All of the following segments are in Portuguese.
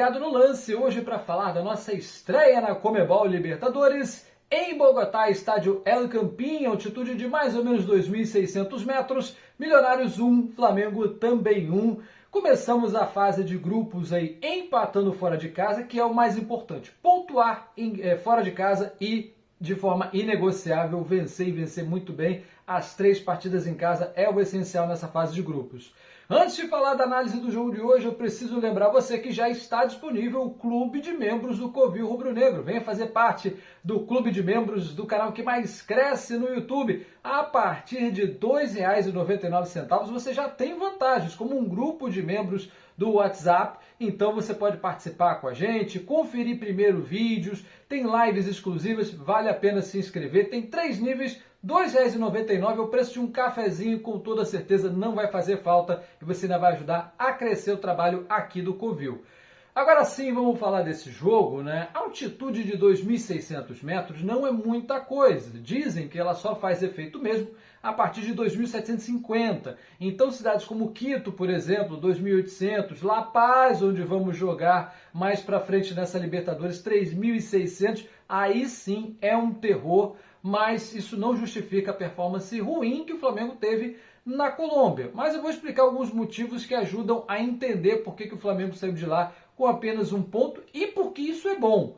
ligado no lance hoje para falar da nossa estreia na Conmebol Libertadores em Bogotá, estádio El Campín, altitude de mais ou menos 2.600 metros, Milionários 1, Flamengo também 1. Começamos a fase de grupos aí empatando fora de casa, que é o mais importante, pontuar fora de casa e de forma inegociável vencer e vencer muito bem. As 3 partidas em casa é o essencial nessa fase de grupos. Antes de falar da análise do jogo de hoje, eu preciso lembrar você que já está disponível o Clube de Membros do Covil Rubro Negro. Venha fazer parte do Clube de Membros do canal que mais cresce no YouTube. A partir de R$ 2,99 você já tem vantagens, como um grupo de membros do WhatsApp. Então você pode participar com a gente, conferir primeiro vídeos, tem lives exclusivas, vale a pena se inscrever. Tem 3 níveis, R$ 2,99 é o preço de um cafezinho, com toda certeza não vai fazer falta e você ainda vai ajudar a crescer o trabalho aqui do Covil. Agora sim, vamos falar desse jogo, né? A altitude de 2.600 metros não é muita coisa. Dizem que ela só faz efeito mesmo a partir de 2.750. Então, cidades como Quito, por exemplo, 2.800, La Paz, onde vamos jogar mais para frente nessa Libertadores, 3.600, aí sim é um terror, mas isso não justifica a performance ruim que o Flamengo teve na Colômbia. Mas eu vou explicar alguns motivos que ajudam a entender por que o Flamengo saiu de lá com apenas 1 ponto e por que isso é bom.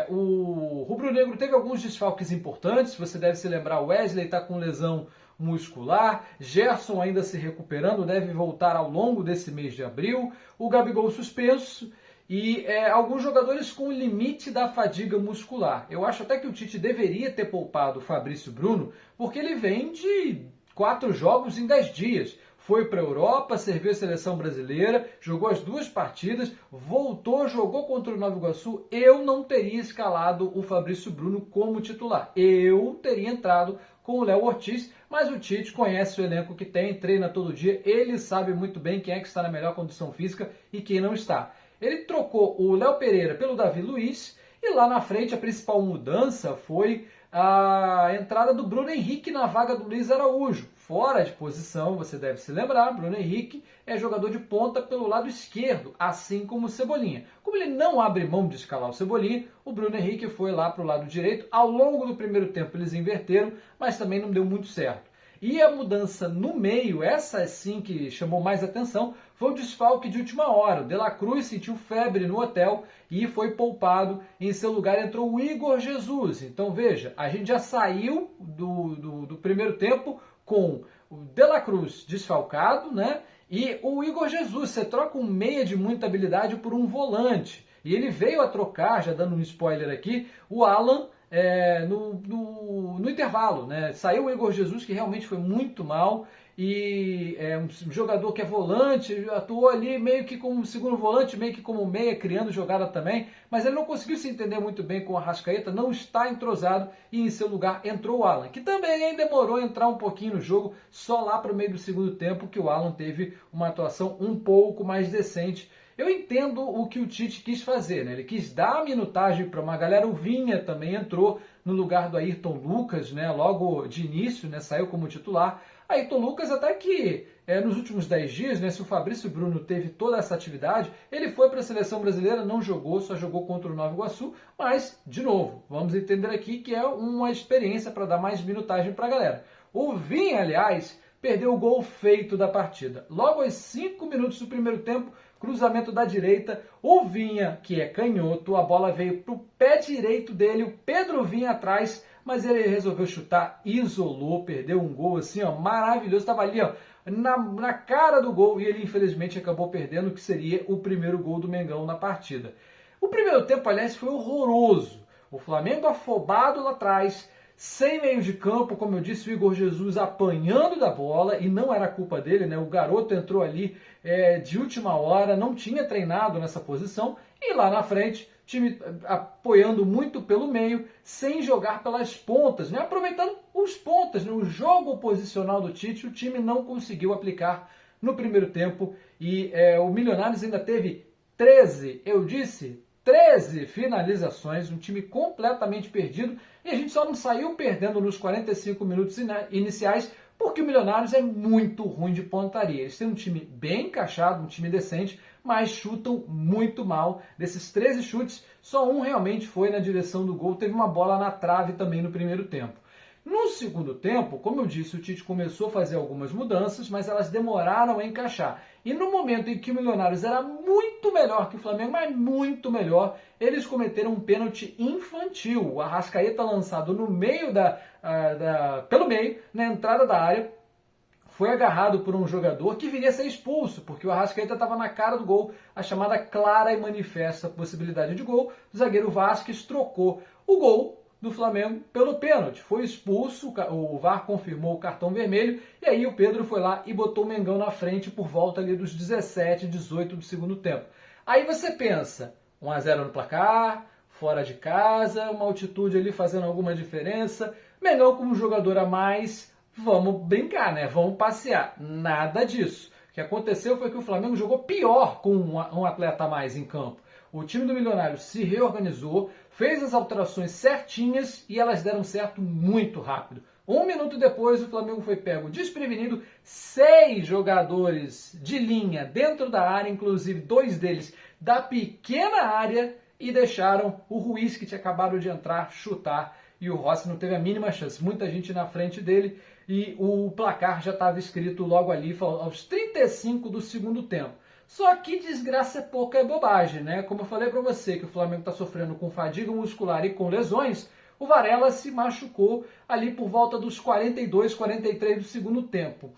O Rubro Negro teve alguns desfalques importantes, você deve se lembrar, o Wesley está com lesão muscular, Gerson ainda se recuperando, deve voltar ao longo desse mês de abril, o Gabigol suspenso e alguns jogadores com limite da fadiga muscular. Eu acho até que o Tite deveria ter poupado o Fabrício Bruno, porque ele vem de 4 jogos em 10 dias. Foi para a Europa, serviu a seleção brasileira, jogou as 2 partidas, voltou, jogou contra o Nova Iguaçu. Eu não teria escalado o Fabrício Bruno como titular. Eu teria entrado com o Léo Ortiz, mas o Tite conhece o elenco que tem, treina todo dia, ele sabe muito bem quem é que está na melhor condição física e quem não está. Ele trocou o Léo Pereira pelo Davi Luiz e lá na frente a principal mudança foi a entrada do Bruno Henrique na vaga do Luiz Araújo. Fora de posição, você deve se lembrar, Bruno Henrique é jogador de ponta pelo lado esquerdo, assim como o Cebolinha. Como ele não abre mão de escalar o Cebolinha, o Bruno Henrique foi lá para o lado direito. Ao longo do primeiro tempo eles inverteram, mas também não deu muito certo. E a mudança no meio, essa sim que chamou mais atenção, foi o desfalque de última hora. O De La Cruz sentiu febre no hotel e foi poupado. Em seu lugar entrou o Igor Jesus. Então veja, a gente já saiu do primeiro tempo com o De La Cruz desfalcado, né? E o Igor Jesus. Você troca um meia de muita habilidade por um volante. E ele veio a trocar, já dando um spoiler aqui, o Alan no intervalo, né? Saiu o Igor Jesus, que realmente foi muito mal, e é um jogador que é volante, atuou ali meio que como segundo volante, meio que como meia, criando jogada também, mas ele não conseguiu se entender muito bem com o Arrascaeta, não está entrosado, e em seu lugar entrou o Alan, que também demorou a entrar um pouquinho no jogo, só lá para o meio do segundo tempo que o Alan teve uma atuação um pouco mais decente. Eu entendo o que o Tite quis fazer, né? Ele quis dar minutagem para uma galera. O Vinha também entrou no lugar do Ayrton Lucas, né? Logo de início, né? Saiu como titular. Ayrton Lucas até que nos últimos 10 dias, né? Se o Fabrício Bruno teve toda essa atividade, ele foi para a seleção brasileira, não jogou, só jogou contra o Nova Iguaçu, mas, de novo, vamos entender aqui que é uma experiência para dar mais minutagem para a galera. O Vinha, aliás, perdeu o gol feito da partida. Logo aos 5 minutos do primeiro tempo, cruzamento da direita, o Vinha, que é canhoto, a bola veio para o pé direito dele, o Pedro Vinha atrás, mas ele resolveu chutar, isolou, perdeu um gol assim, ó, maravilhoso, estava ali, ó, na cara do gol, e ele infelizmente acabou perdendo o que seria o primeiro gol do Mengão na partida. O primeiro tempo, aliás, foi horroroso. O Flamengo afobado lá atrás, sem meio de campo, como eu disse, o Igor Jesus apanhando da bola, e não era culpa dele, né? O garoto entrou ali de última hora, não tinha treinado nessa posição, e lá na frente, time apoiando muito pelo meio, sem jogar pelas pontas, né? Aproveitando os pontas, né? O jogo posicional do Tite, o time não conseguiu aplicar no primeiro tempo, e o Milionários ainda teve 13 finalizações, um time completamente perdido, e a gente só não saiu perdendo nos 45 minutos iniciais, porque o Milionários é muito ruim de pontaria. Eles têm um time bem encaixado, um time decente, mas chutam muito mal. Desses 13 chutes, só um realmente foi na direção do gol. Teve uma bola na trave também no primeiro tempo. No segundo tempo, como eu disse, o Tite começou a fazer algumas mudanças, mas elas demoraram a encaixar. E no momento em que o Milionários era muito melhor que o Flamengo, mas muito melhor, eles cometeram um pênalti infantil. O Arrascaeta lançado no meio pelo meio, na entrada da área, foi agarrado por um jogador que viria a ser expulso, porque o Arrascaeta estava na cara do gol, a chamada clara e manifesta possibilidade de gol. O zagueiro Vasquez trocou o gol do Flamengo pelo pênalti. Foi expulso, o VAR confirmou o cartão vermelho, e aí o Pedro foi lá e botou o Mengão na frente por volta ali dos 17, 18 do segundo tempo. Aí você pensa, 1-0 no placar, fora de casa, uma altitude ali fazendo alguma diferença, Mengão como jogador a mais, vamos brincar, né? Vamos passear. Nada disso. O que aconteceu foi que o Flamengo jogou pior com um atleta a mais em campo. O time do Milionário se reorganizou, fez as alterações certinhas e elas deram certo muito rápido. 1 minuto depois, o Flamengo foi pego desprevenido, 6 jogadores de linha dentro da área, inclusive 2 deles da pequena área, e deixaram o Ruiz, que tinha acabado de entrar, chutar, e o Rossi não teve a mínima chance. Muita gente na frente dele e o placar já estava escrito logo ali, aos 35 do segundo tempo. Só que desgraça é pouca, é bobagem, né? Como eu falei para você que o Flamengo está sofrendo com fadiga muscular e com lesões, o Varela se machucou ali por volta dos 42, 43 do segundo tempo.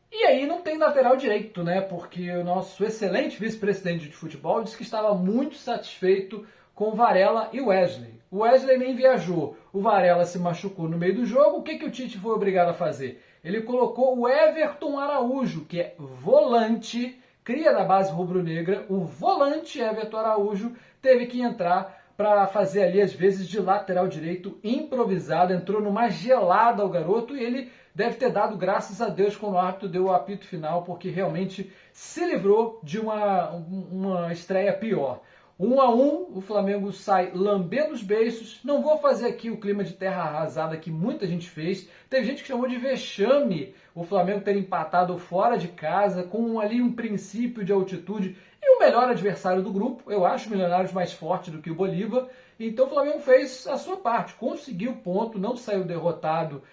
E aí não tem lateral direito, né? Porque o nosso excelente vice-presidente de futebol disse que estava muito satisfeito com o Varela e o Wesley. O Wesley nem viajou, o Varela se machucou no meio do jogo. O que o Tite foi obrigado a fazer? Ele colocou o Everton Araújo, que é volante, cria da base rubro-negra. O volante Everton Araújo teve que entrar para fazer ali, às vezes, de lateral direito improvisado. Entrou numa gelada o garoto e ele deve ter dado graças a Deus quando o árbitro deu o apito final, porque realmente se livrou de uma estreia pior. 1-1, o Flamengo sai lambendo os beiços. Não vou fazer aqui o clima de terra arrasada que muita gente fez. Teve gente que chamou de vexame o Flamengo ter empatado fora de casa, com ali um princípio de altitude e o melhor adversário do grupo. Eu acho o Milionários mais forte do que o Bolívar. Então o Flamengo fez a sua parte, conseguiu o ponto, não saiu derrotado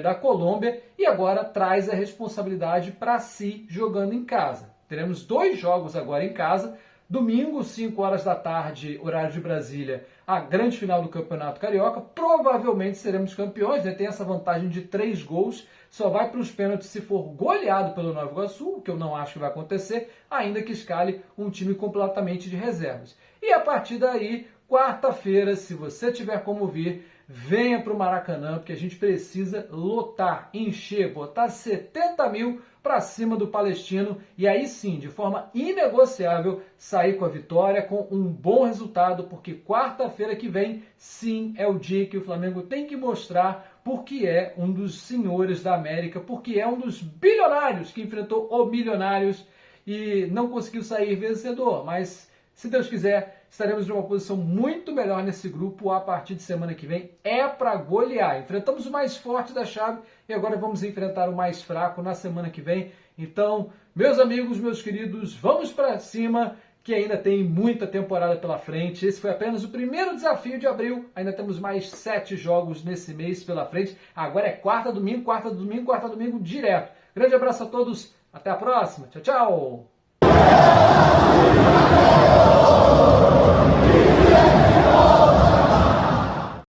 da Colômbia e agora traz a responsabilidade para si jogando em casa. Teremos 2 jogos agora em casa. Domingo, 5 horas da tarde, horário de Brasília, a grande final do Campeonato Carioca. Provavelmente seremos campeões, né? Tem essa vantagem de 3 gols. Só vai para os pênaltis se for goleado pelo Nova Iguaçu, o que eu não acho que vai acontecer, ainda que escale um time completamente de reservas. E a partir daí, quarta-feira, se você tiver como vir, venha para o Maracanã, porque a gente precisa lotar, encher, botar 70 mil para cima do Palestino e aí sim, de forma inegociável, sair com a vitória, com um bom resultado, porque quarta-feira que vem, sim, é o dia que o Flamengo tem que mostrar porque é um dos senhores da América, porque é um dos bilionários que enfrentou o Milionários e não conseguiu sair vencedor, mas se Deus quiser, estaremos numa posição muito melhor nesse grupo a partir de semana que vem. É para golear. Enfrentamos o mais forte da chave e agora vamos enfrentar o mais fraco na semana que vem. Então, meus amigos, meus queridos, vamos para cima, que ainda tem muita temporada pela frente. Esse foi apenas o primeiro desafio de abril. Ainda temos mais 7 jogos nesse mês pela frente. Agora é quarta, domingo, quarta, domingo, quarta, domingo direto. Grande abraço a todos. Até a próxima. Tchau, tchau.